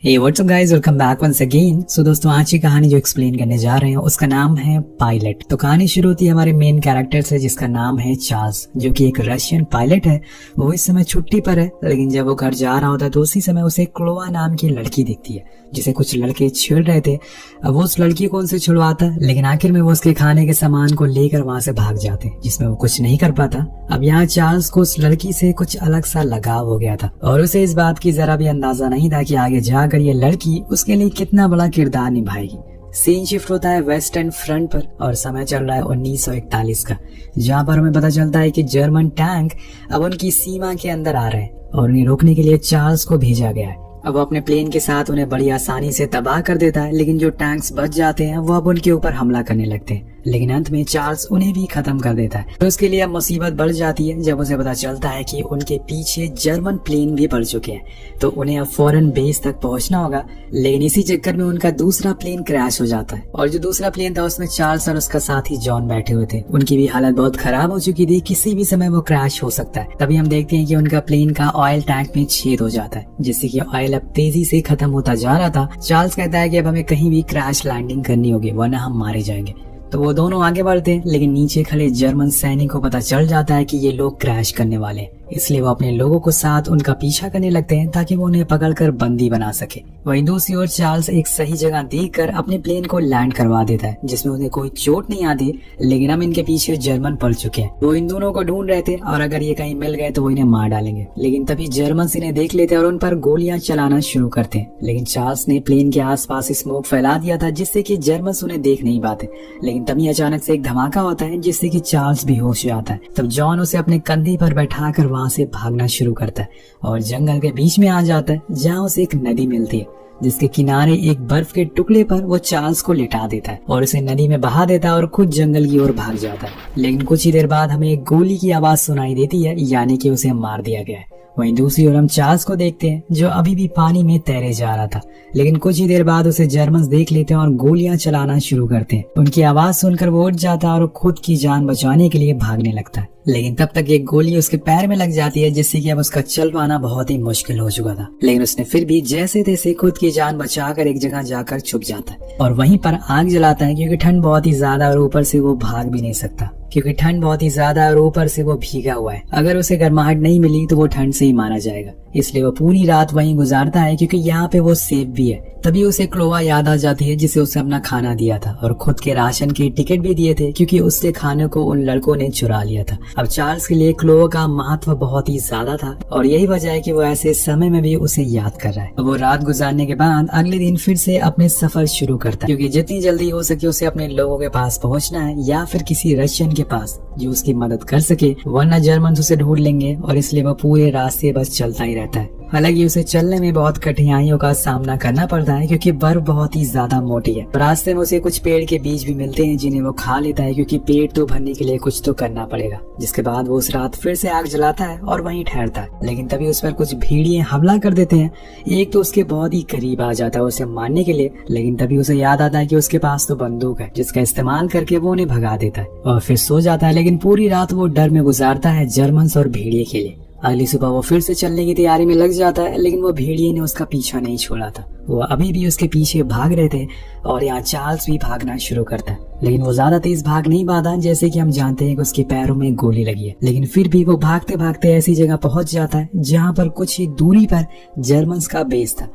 हे what's up guys, welcome back once again. So दोस्तों, आज की कहानी जो एक्सप्लेन करने जा रहे हैं उसका नाम है पायलट। तो कहानी शुरू होती है हमारे मेन कैरेक्टर से जिसका नाम है चार्ल्स, जो कि एक रशियन पायलट है। वो इस समय छुट्टी पर है, लेकिन जब वो घर जा रहा होता है तो उसी समय उसे क्लोआ नाम की लड़की दिखती है जिसे कुछ लड़के छेड़ रहे थे। अब वो उस लड़की को उनसे छुड़वाता है, लेकिन आखिर में वो उसके खाने के सामान को लेकर वहां से भाग जाते हैं, जिसमें वो कुछ नहीं कर पाता। अब यहाँ चार्ल्स को उस लड़की से कुछ अलग सा लगाव हो गया था और उसे इस बात की जरा भी अंदाजा नहीं था कि आगे जाकर ये लड़की उसके लिए कितना बड़ा किरदार निभाएगी। सीन शिफ्ट होता है वेस्टर्न फ्रंट पर और समय चल रहा है 1941 का, जहाँ पर हमें पता चलता है कि जर्मन टैंक अब उनकी सीमा के अंदर आ रहे हैं और उन्हें रोकने के लिए चार्ल्स को भेजा गया है। अब वो अपने प्लेन के साथ उन्हें बड़ी आसानी से तबाह कर देता है, लेकिन जो टैंक्स बच जाते हैं वो अब उनके ऊपर हमला करने लगते हैं, लेकिन अंत में चार्ल्स उन्हें भी खत्म कर देता है। तो उसके लिए अब मुसीबत बढ़ जाती है जब उसे पता चलता है कि उनके पीछे जर्मन प्लेन भी बढ़ चुके हैं, तो उन्हें अब फौरन बेस तक पहुंचना होगा। लेकिन इसी चक्कर में उनका दूसरा प्लेन क्रैश हो जाता है और जो दूसरा प्लेन था उसमें चार्ल्स और उसका साथी जॉन बैठे हुए थे। उनकी भी हालत बहुत खराब हो चुकी थी, किसी भी समय वो क्रैश हो सकता है। तभी हम देखते हैं कि उनका प्लेन का ऑयल टैंक में छेद हो जाता है, जिससे कि ऑयल अब तेजी से खत्म होता जा रहा था। चार्ल्स कहता है कि अब हमें कहीं भी क्रैश लैंडिंग करनी होगी वरना हम मारे जाएंगे। तो वो दोनों आगे बढ़ते हैं, लेकिन नीचे खड़े जर्मन सैनिक को पता चल जाता है कि ये लोग क्रैश करने वाले हैं, इसलिए वो अपने लोगों को साथ उनका पीछा करने लगते हैं ताकि वो उन्हें पकड़कर बंदी बना सके। वहीं दूसरी ओर चार्ल्स एक सही जगह देखकर अपने प्लेन को लैंड करवा देता है, जिसमें उन्हें कोई चोट नहीं आती, लेकिन अब इनके पीछे जर्मन पड़ चुके हैं। वो इन दोनों को ढूंढ रहे थे और अगर ये कहीं मिल गए तो वो इन्हें मार डालेंगे, लेकिन तभी जर्मन इन्हें देख लेते हैं और उन पर गोलियां चलाना शुरू करते हैं। लेकिन चार्ल्स ने प्लेन के आसपास स्मोक फैला दिया था जिससे कि जर्मन उन्हें देख नहीं पाते, लेकिन तभी अचानक से एक धमाका होता है जिससे कि चार्ल्स बेहोश हो जाता है। तब जॉन उसे अपने कंधे पर बैठाकर वहां से भागना शुरू करता है और जंगल के बीच में आ जाता है, जहां उसे एक नदी मिलती है जिसके किनारे एक बर्फ के टुकड़े पर वो चार्ल्स को लिटा देता है और उसे नदी में बहा देता है और खुद जंगल की ओर भाग जाता है। लेकिन कुछ ही देर बाद हमें एक गोली की आवाज सुनाई देती है, यानी कि उसे मार दिया गया है। वहीं दूसरी ओर हम चार्ल्स को देखते हैं जो अभी भी पानी में तैरे जा रहा था, लेकिन कुछ ही देर बाद उसे जर्मन्स देख लेते हैं और गोलियां चलाना शुरू करते हैं। उनकी आवाज सुनकर वो उठ जाता है और खुद की जान बचाने के लिए भागने लगता है, लेकिन तब तक एक गोली उसके पैर में लग जाती है जिससे कि अब उसका चल पाना बहुत ही मुश्किल हो चुका था। लेकिन उसने फिर भी जैसे तैसे खुद की जान बचाकर एक जगह जाकर छुप जाता है और वहीं पर आग जलाता है, क्योंकि ठंड बहुत ही ज्यादा और ऊपर से वो भाग भी नहीं सकता, क्योंकि ठंड बहुत ही ज्यादा और ऊपर से वो भीगा हुआ है। अगर उसे गर्माहट नहीं मिली तो वो ठंड से ही मारा जाएगा, इसलिए वो पूरी रात वहीं गुजारता है क्योंकि यहाँ पे वो सेफ भी है। तभी उसे क्लोआ याद आ जाती है जिसे उसे अपना खाना दिया था और खुद के राशन के टिकट भी दिए थे, क्योंकि उससे खाने को उन लड़कों ने चुरा लिया था। अब चार्ल्स के लिए क्लोआ का महत्व बहुत ही ज्यादा था और यही वजह है कि वो ऐसे समय में भी उसे याद कर रहा है। वो रात गुजारने के बाद अगले दिन फिर से अपने सफर शुरू करता है, क्योंकि जितनी जल्दी हो सके उसे अपने लोगों के पास पहुंचना है या फिर किसी रशियन के पास जो उसकी मदद कर सके, वरना जर्मन उसे ढूंढ लेंगे। और इसलिए वो पूरे रास्ते बस चलता ही रहता है। हालांकि उसे चलने में बहुत कठिनाइयों का सामना करना पड़ता है क्योंकि बर्फ बहुत ही ज्यादा मोटी है। रास्ते में उसे कुछ पेड़ के बीज भी मिलते हैं जिन्हें वो खा लेता है, क्योंकि पेट तो भरने के लिए कुछ तो करना पड़ेगा। जिसके बाद वो उस रात फिर से आग जलाता है और वहीं ठहरता है, लेकिन तभी उस पर कुछ भेड़िए हमला कर देते हैं। एक तो उसके बहुत ही करीब आ जाता है उसे मारने के लिए, लेकिन तभी उसे याद आता है कि उसके पास तो बंदूक है, जिसका इस्तेमाल करके वो उन्हें भगा देता है और फिर सो जाता है। लेकिन पूरी रात वो डर में गुजारता है जर्मन्स और भेड़िए के लिए। अगली सुबह वो फिर से चलने की तैयारी में लग जाता है, लेकिन वो भेड़िए ने उसका पीछा नहीं छोड़ा था। वो अभी भी उसके पीछे भाग रहे थे और यहाँ चार्ल्स भी भागना शुरू करता है, लेकिन वो ज्यादा तेज भाग नहीं पाता, जैसे कि हम जानते हैं कि उसके पैरों में गोली लगी है। लेकिन फिर भी वो भागते भागते ऐसी जगह पहुंच जाता है जहाँ पर कुछ ही दूरी पर जर्मन्स का बेस था,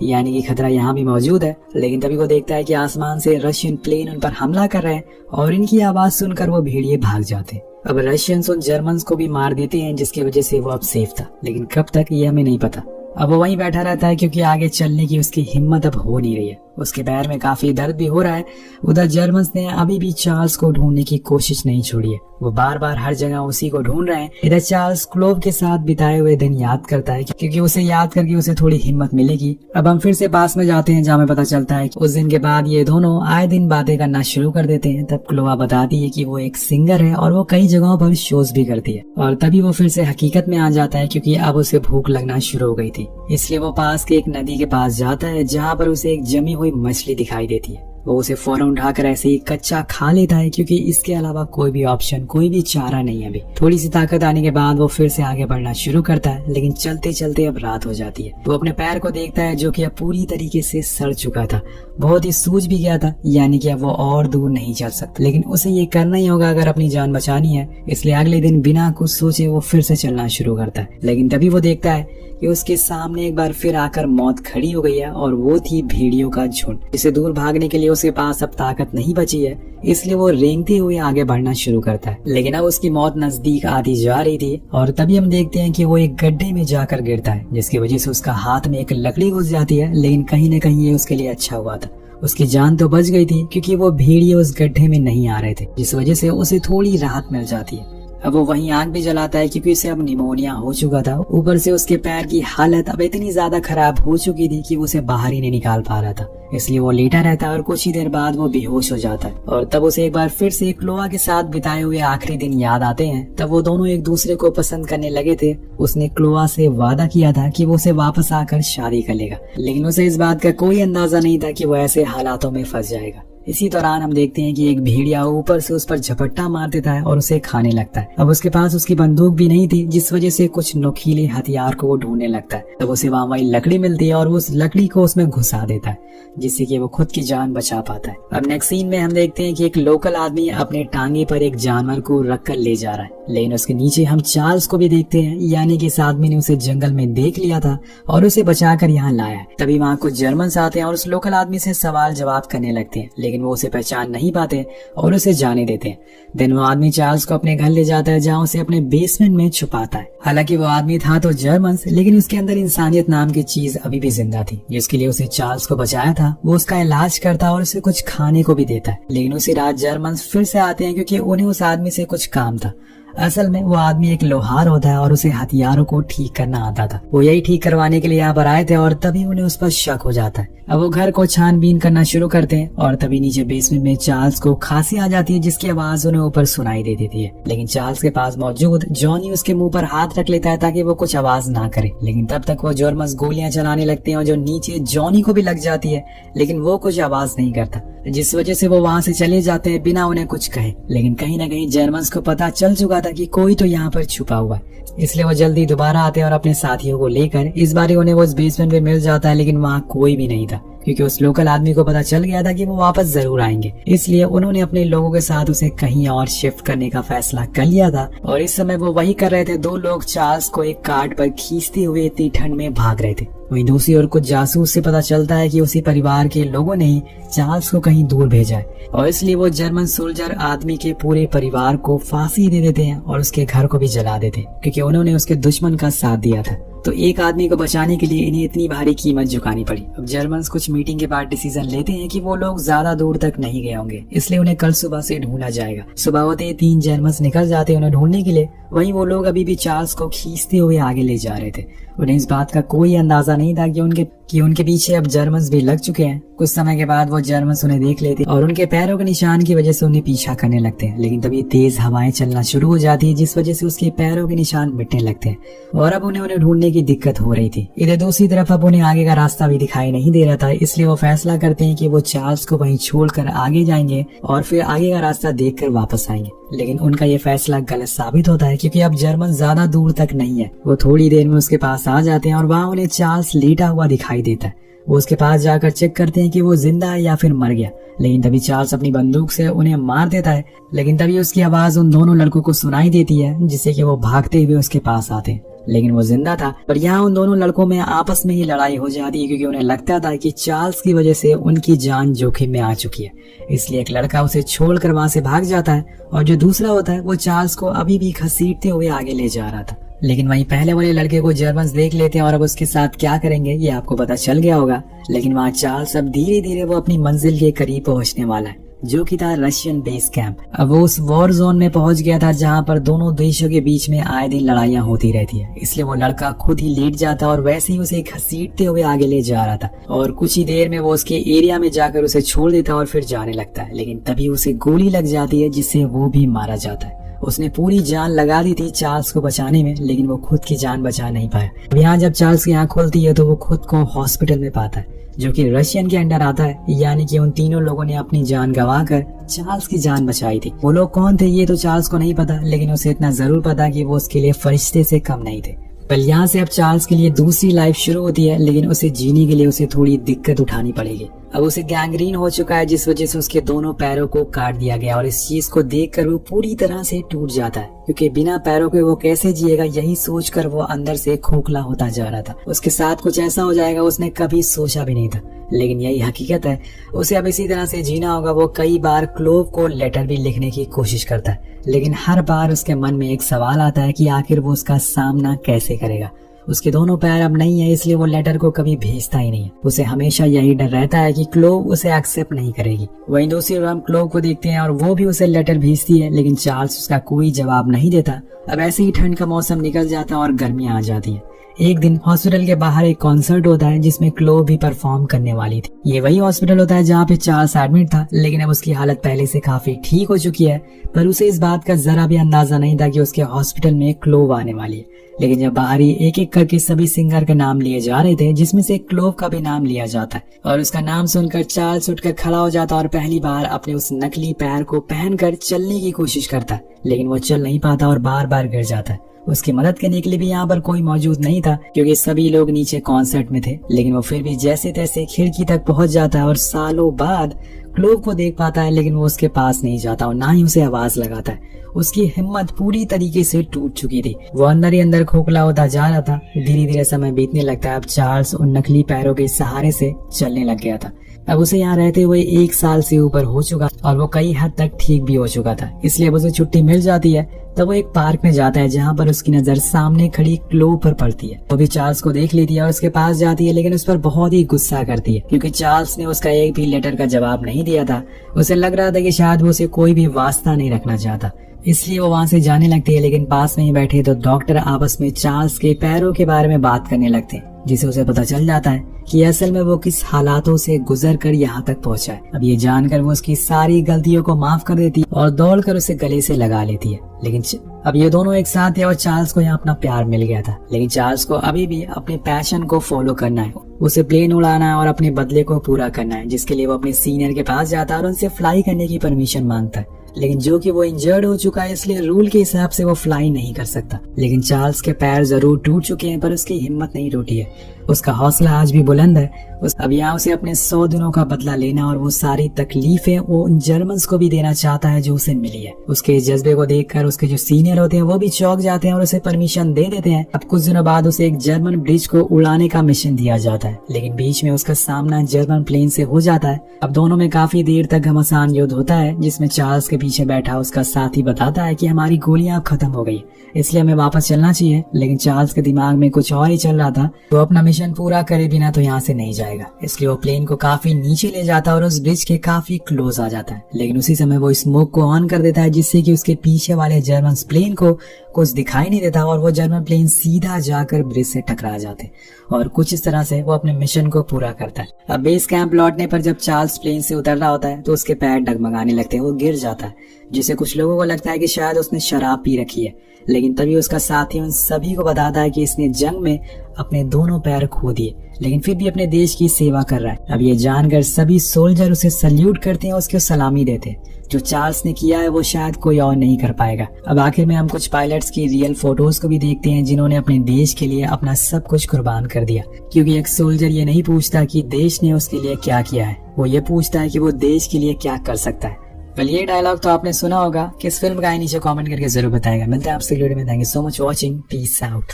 यानी कि खतरा यहाँ भी मौजूद है। लेकिन तभी वो देखता है कि आसमान से रशियन प्लेन उन पर हमला कर रहे हैं और इनकी आवाज सुनकर वो भेड़िए भाग जाते हैं। अब रशियंस उन जर्मन्स को भी मार देते हैं, जिसकी वजह से वो अब सेफ था, लेकिन कब तक ये हमें नहीं पता। अब वो वहीं बैठा रहता है क्योंकि आगे चलने की उसकी हिम्मत अब हो नहीं रही है। उसके पैर में काफी दर्द भी हो रहा है। उधर जर्मन्स ने अभी भी चार्ल्स को ढूंढने की कोशिश नहीं छोड़ी है, वो बार बार हर जगह उसी को ढूंढ रहे हैं। इधर चार्ल्स क्लोव के साथ बिताए हुए दिन याद करता है, क्योंकि उसे याद करके उसे थोड़ी हिम्मत मिलेगी। अब हम फिर से पास में जाते हैं जहाँ में पता चलता है उस दिन के बाद ये दोनों आए दिन बातें करना शुरू कर देते हैं। तब क्लोवा बताती है कि वो एक सिंगर है और वो कई जगहों पर शोज भी करती है, और तभी वो फिर से हकीकत में आ जाता है क्योंकि अब उसे भूख लगना शुरू हो गई थी। इसलिए वो पास के एक नदी के पास जाता है जहाँ पर उसे एक जमी हुई मछली दिखाई देती है। वो उसे फौरन उठाकर ऐसे ही कच्चा खा लेता है, क्योंकि इसके अलावा कोई भी ऑप्शन, कोई भी चारा नहीं है अभी। थोड़ी सी ताकत आने के बाद वो फिर से आगे बढ़ना शुरू करता है, लेकिन चलते चलते अब रात हो जाती है। वो अपने पैर को देखता है जो कि अब पूरी तरीके से सड़ चुका था, बहुत ही सूज भी गया था, यानी कि अब वो और दूर नहीं चल सकता। लेकिन उसे ये करना ही होगा अगर अपनी जान बचानी है, इसलिए अगले दिन बिना कुछ सोचे वो फिर से चलना शुरू करता है। लेकिन तभी वो देखता है कि उसके सामने एक बार फिर आकर मौत खड़ी हो गई है, और वो थी भेड़ियों का झुंड। इसे दूर भागने के लिए उसके पास अब ताकत नहीं बची है, इसलिए वो रेंगते हुए आगे बढ़ना शुरू करता है। लेकिन अब उसकी मौत नजदीक आती जा रही थी, और तभी हम देखते हैं कि वो एक गड्ढे में जाकर गिरता है, जिसकी वजह से उसका हाथ में एक लकड़ी घुस जाती है। लेकिन कहीं न कहीं ये उसके लिए अच्छा हुआ था, उसकी जान तो बच गई थी, क्योंकि वो भेड़िए उस गड्ढे में नहीं आ रहे थे, जिस वजह से उसे थोड़ी राहत मिल जाती है। अब वो वहीं आग भी जलाता है, क्योंकि उसे अब निमोनिया हो चुका था। ऊपर से उसके पैर की हालत अब इतनी ज्यादा खराब हो चुकी थी कि वो उसे बाहर ही नहीं निकाल पा रहा था, इसलिए वो लेटा रहता है और कुछ ही देर बाद वो बेहोश हो जाता है। और तब उसे एक बार फिर से क्लोआ के साथ बिताए हुए आखिरी दिन याद आते हैं। तब वो दोनों एक दूसरे को पसंद करने लगे थे। उसने क्लोआ से वादा किया था कि वो उसे वापस आकर शादी कर लेगा, लेकिन उसे इस बात का कोई अंदाजा नहीं था कि वो ऐसे हालातों में फंस जाएगा। इसी दौरान हम देखते हैं कि एक भेड़िया ऊपर से उस पर झपट्टा मार देता है और उसे खाने लगता है। अब उसके पास उसकी बंदूक भी नहीं थी, जिस वजह से कुछ नुकीले हथियार को वो ढूंढने लगता है। तब उसे वही लकड़ी मिलती है और वो उस लकड़ी को उसमें घुसा देता है, जिससे कि वो खुद की जान बचा पाता है। अब नेक्स्ट सीन में हम देखते हैं कि एक लोकल आदमी अपने टांगे पर एक जानवर को रख कर ले जा रहा है, लेकिन उसके नीचे हम चार्ल्स को भी देखते हैं, यानी कि इस आदमी ने उसे जंगल में देख लिया था और उसे बचाकर यहाँ लाया है। तभी वहाँ कुछ जर्मन्स आते हैं और उस लोकल आदमी से सवाल जवाब करने लगते हैं, लेकिन वो उसे पहचान नहीं पाते और उसे जाने देते हैं। देन वो आदमी चार्ल्स को अपने घर ले जाता है, जहाँ उसे अपने बेसमेंट में छुपाता है। हालांकि वो आदमी था तो जर्मन्स, लेकिन उसके अंदर इंसानियत नाम की चीज अभी भी जिंदा थी, जिसके लिए उसे चार्ल्स को बचाया था। वो उसका इलाज करता और उसे कुछ खाने को भी देता है। लेकिन उसी रात जर्मन्स फिर से आते हैं, क्योंकि उन्हें उस आदमी से कुछ काम था। असल में वो आदमी एक लोहार होता है और उसे हथियारों को ठीक करना आता था। वो यही ठीक करवाने के लिए यहाँ पर आए थे और तभी उन्हें उस पर शक हो जाता है। अब वो घर को छानबीन करना शुरू करते हैं और तभी नीचे बेसमेंट में चार्ल्स को खांसी आ जाती है, जिसकी आवाज उन्हें ऊपर सुनाई दे देती है। लेकिन चार्ल्स के पास मौजूद जॉनी उसके मुंह पर हाथ रख लेता है ताकि वो कुछ आवाज ना करे। लेकिन तब तक वो जर्मन्स गोलियां चलाने लगते हैं और जो नीचे जॉनी को भी लग जाती है, लेकिन वो कुछ आवाज नहीं करता, जिस वजह से वो वहाँ से चले जाते हैं बिना उन्हें कुछ कहे। लेकिन कहीं न कहीं जर्मन्स को पता चल चुका था कि कोई तो यहाँ पर छुपा हुआ है, इसलिए वो जल्दी दोबारा आते हैं और अपने साथियों को लेकर इस बार उन्हें वो इस बेसमेंट में मिल जाता है। लेकिन वहाँ कोई भी नहीं था, क्योंकि उस लोकल आदमी को पता चल गया था कि वो वापस जरूर आएंगे, इसलिए उन्होंने अपने लोगों के साथ उसे कहीं और शिफ्ट करने का फैसला कर लिया था। और इस समय वो वही कर रहे थे। दो लोग चार्ल्स को एक कार्ट पर खींचते हुए इतनी ठंड में भाग रहे थे। वहीं दूसरी ओर कुछ जासूस से पता चलता है कि उसी परिवार के लोगों ने ही चार्ल्स को कहीं दूर भेजा है, और इसलिए वो जर्मन सोल्जर आदमी के पूरे परिवार को फांसी दे देते हैं और उसके घर को भी जला देते हैं, क्योंकि उन्होंने उसके दुश्मन का साथ दिया था। तो एक आदमी को बचाने के लिए इन्हें इतनी भारी कीमत चुकानी पड़ी। अब जर्मन्स कुछ मीटिंग के बाद डिसीजन लेते हैं कि वो लोग ज्यादा दूर तक नहीं गए होंगे, इसलिए उन्हें कल सुबह से ढूंढा जाएगा। सुबह होते ही 3 जर्मन्स निकल जाते हैं उन्हें ढूंढने के लिए। वहीं वो लोग अभी भी चार्ल्स को खींचते हुए आगे ले जा रहे थे। उन्हें इस बात का कोई अंदाजा नहीं था कि उनके पीछे अब जर्मन्स भी लग चुके हैं। कुछ समय के बाद वो जर्मन्स उन्हें देख लेते और उनके पैरों के निशान की वजह से उन्हें पीछा करने लगते हैं। लेकिन तभी तेज हवाएं चलना शुरू हो जाती है, जिस वजह से उसके पैरों के निशान मिटने लगते हैं और अब उन्हें ढूंढने की दिक्कत हो रही थी। इधर दूसरी तरफ अब उन्हें आगे का रास्ता भी दिखाई नहीं दे रहा था, इसलिए वो फैसला करते हैं कि वो चार्ल्स को वहीं छोड़कर आगे जाएंगे और फिर आगे का रास्ता देखकर वापस आएंगे। लेकिन उनका ये फैसला गलत साबित होता है, क्योंकि अब जर्मन ज्यादा दूर तक नहीं है। वो थोड़ी देर में उसके पास आ जाते हैं और वहाँ उन्हें चार्ल्स लेटा हुआ दिखाई देता है। वो उसके पास जाकर चेक करते हैं कि वो जिंदा है या फिर मर गया। लेकिन तभी चार्ल्स अपनी बंदूक से उन्हें मार देता है। लेकिन तभी उसकी आवाज उन दोनों लड़कों को सुनाई देती है, जिससे कि वो भागते हुए उसके पास आते हैं। लेकिन वो जिंदा था। पर यहाँ उन दोनों लड़कों में आपस में ही लड़ाई हो जाती है, क्योंकि उन्हें लगता था कि चार्ल्स की वजह से उनकी जान जोखिम में आ चुकी है। इसलिए एक लड़का उसे छोड़कर वहां से भाग जाता है और जो दूसरा होता है वो चार्ल्स को अभी भी घसीटते हुए आगे ले जा रहा था। लेकिन वहीं पहले वाले लड़के को जर्मन्स देख लेते हैं और अब उसके साथ क्या करेंगे ये आपको पता चल गया होगा। लेकिन वहाँ चार्ल्स अब धीरे धीरे वो अपनी मंजिल के करीब पहुंचने वाला है, जो कि था रशियन बेस कैंप। अब वो उस वॉर जोन में पहुंच गया था, जहां पर दोनों देशों के बीच में आए दिन लड़ाइयां होती रहती है। इसलिए वो लड़का खुद ही लेट जाता और वैसे ही उसे घसीटते हुए आगे ले जा रहा था और कुछ ही देर में वो उसके एरिया में जाकर उसे छोड़ देता और फिर जाने लगता है। लेकिन तभी उसे गोली लग जाती है, जिससे वो भी मारा जाता है। उसने पूरी जान लगा दी थी चार्ल्स को बचाने में, लेकिन वो खुद की जान बचा नहीं पाया। अब यहाँ जब चार्ल्स की आंख खुलती है तो वो खुद को हॉस्पिटल में पाता है जो कि रशियन के अंडर आता है, यानी कि उन तीनों लोगों ने अपनी जान गंवाकर चार्ल्स की जान बचाई थी। वो लोग कौन थे ये तो चार्ल्स को नहीं पता, लेकिन उसे इतना जरूर पता कि वो उसके लिए फरिश्ते से कम नहीं थे। पर यहाँ से अब चार्ल्स के लिए दूसरी लाइफ शुरू होती है, लेकिन उसे जीने के लिए उसे थोड़ी दिक्कत उठानी पड़ेगी। अब उसे गैंग्रीन हो चुका है, जिस वजह से उसके दोनों पैरों को काट दिया गया और इस चीज को देखकर वो पूरी तरह से टूट जाता है, क्योंकि बिना पैरों के वो कैसे जिएगा यही सोचकर वो अंदर से खोखला होता जा रहा था। उसके साथ कुछ ऐसा हो जाएगा उसने कभी सोचा भी नहीं था, लेकिन यही हकीकत है। उसे अब इसी तरह से जीना होगा। वो कई बार क्लोव को लेटर भी लिखने की कोशिश करता है, लेकिन हर बार उसके मन में एक सवाल आता है कि आखिर वो उसका सामना कैसे करेगा। उसके दोनों पैर अब नहीं है, इसलिए वो लेटर को कभी भेजता ही नहीं है। उसे हमेशा यही डर रहता है कि क्लोव उसे एक्सेप्ट नहीं करेगी। वहीं दूसरी ओर हम क्लोव को देखते हैं और वो भी उसे लेटर भेजती है, लेकिन चार्ल्स उसका कोई जवाब नहीं देता। अब ऐसे ही ठंड का मौसम निकल जाता है और गर्मियां आ जाती है। एक दिन हॉस्पिटल के बाहर एक कॉन्सर्ट होता है जिसमें क्लोव भी परफॉर्म करने वाली थी। ये वही हॉस्पिटल होता है जहाँ पे चार्ल्स एडमिट था, लेकिन अब उसकी हालत पहले से काफी ठीक हो चुकी है। पर उसे इस बात का जरा भी अंदाजा नहीं था कि उसके हॉस्पिटल में क्लोव आने वाली है। लेकिन जब बाहर ही एक एक करके सभी सिंगर के नाम लिए जा रहे थे, जिसमें से क्लोव का भी नाम लिया जाता है, और उसका नाम सुनकर चार्ल्स उठकर खड़ा हो जाता और पहली बार अपने उस नकली पैर को पहनकर चलने की कोशिश करता है, लेकिन वो चल नहीं पाता और बार बार गिर जाता है। उसकी मदद करने के लिए भी यहाँ पर कोई मौजूद नहीं था, क्योंकि सभी लोग नीचे कॉन्सर्ट में थे। लेकिन वो फिर भी जैसे तैसे खिड़की तक पहुंच जाता है और सालों बाद क्लोव को देख पाता है, लेकिन वो उसके पास नहीं जाता और ना ही उसे आवाज लगाता है। उसकी हिम्मत पूरी तरीके से टूट चुकी थी। वो अंदर ही अंदर खोखला होता जा रहा था। धीरे धीरे समय बीतने लगता है। अब चार्ल्स उन नकली पैरों के सहारे से चलने लग गया था। अब उसे यहाँ रहते हुए 1 साल से ऊपर हो चुका और वो कई हद तक ठीक भी हो चुका था, इसलिए अब उसे छुट्टी मिल जाती है। तब वो एक पार्क में जाता है जहाँ पर उसकी नजर सामने खड़ी क्लोव पर पड़ती है। वो भी चार्ल्स को देख लेती है और उसके पास जाती है, लेकिन उस पर बहुत ही गुस्सा करती है, क्योंकि चार्ल्स ने उसका एक भी लेटर का जवाब नहीं दिया था। उसे लग रहा था कि शायद वो उसे कोई भी वास्ता नहीं रखना चाहता, इसलिए वो वहाँ से जाने लगती है। लेकिन पास में ही बैठे तो डॉक्टर आपस में चार्ल्स के पैरों के बारे में बात करने लगते हैं, जिसे उसे पता चल जाता है कि असल में वो किस हालातों से गुजर कर यहाँ तक पहुँचा है। अब ये जानकर वो उसकी सारी गलतियों को माफ कर देती और दौड़कर उसे गले से लगा लेती है। लेकिन अब ये दोनों एक साथ है और चार्ल्स को यहाँ अपना प्यार मिल गया था, लेकिन चार्ल्स को अभी भी अपने पैशन को फॉलो करना है। उसे प्लेन उड़ाना है और अपने बदले को पूरा करना है, जिसके लिए वो अपने सीनियर के पास जाता है और उनसे फ्लाई करने की परमिशन मांगता है। लेकिन जो कि वो इंजर्ड हो चुका है, इसलिए रूल के हिसाब से वो फ्लाई नहीं कर सकता। लेकिन चार्ल्स के पैर जरूर टूट चुके हैं, पर उसकी हिम्मत नहीं टूटी है। उसका हौसला आज भी बुलंद है। अब यहाँ उसे अपने 100 दिनों का बदला लेना और वो सारी तकलीफें वो उन जर्मन्स को भी देना चाहता है जो उसे मिली है। उसके इस जज्बे को देखकर उसके जो सीनियर होते हैं वो भी चौंक जाते हैं और उसे परमिशन दे देते हैं। अब कुछ दिनों बाद उसे एक जर्मन ब्रिज को उड़ाने का मिशन दिया जाता है, लेकिन बीच में उसका सामना जर्मन प्लेन से हो जाता है। अब दोनों में काफी देर तक घमासान युद्ध होता है, जिसमें चार्ल्स के पीछे बैठा उसका साथी बताता है कि हमारी गोलियां खत्म हो गई, इसलिए हमें वापस चलना चाहिए। लेकिन चार्ल्स के दिमाग में कुछ और ही चल रहा था। वो अपना मिशन पूरा करे बिना तो यहाँ से नहीं जाएगा, इसलिए वो प्लेन को काफी नीचे ले जाता है और उस ब्रिज के काफी क्लोज आ जाता है। लेकिन उसी समय वो स्मोक को ऑन कर देता है, जिससे कि उसके पीछे वाले जर्मन प्लेन को कुछ दिखाई नहीं देता और वो जर्मन प्लेन सीधा जाकर ब्रिज से टकरा जाते और कुछ इस तरह से वो अपने मिशन को पूरा करता है। अब बेस कैंप लौटने पर जब चार्ल्स प्लेन से उतर रहा होता है तो उसके पैर डगमगाने लगते हैं। वो गिर जाता है, जिसे कुछ लोगों को लगता है कि शायद उसने शराब पी रखी है। लेकिन तभी उसका साथी उन सभी को बताता है कि इसने जंग में अपने दोनों पैर खो दिए, लेकिन फिर भी अपने देश की सेवा कर रहा है। अब ये जानकर सभी सोल्जर उसे सल्यूट करते हैं, उसको सलामी देते हैं। जो चार्ल्स ने किया है वो शायद कोई और नहीं कर पाएगा। अब आखिर में हम कुछ पायलट्स की रियल फोटोज को भी देखते हैं, जिन्होंने अपने देश के लिए अपना सब कुछ कुर्बान कर दिया। क्योंकि एक सोल्जर ये नहीं पूछता कि देश ने उसके लिए क्या किया है, वो ये पूछता है कि वो देश के लिए क्या कर सकता है। वेल, ये डायलॉग तो आपने सुना होगा। किस फिल्म का है नीचे कमेंट करके जरूर बताएगा। मिलते हैं आपसे वीडियो में। Thank you so much watching. Peace out.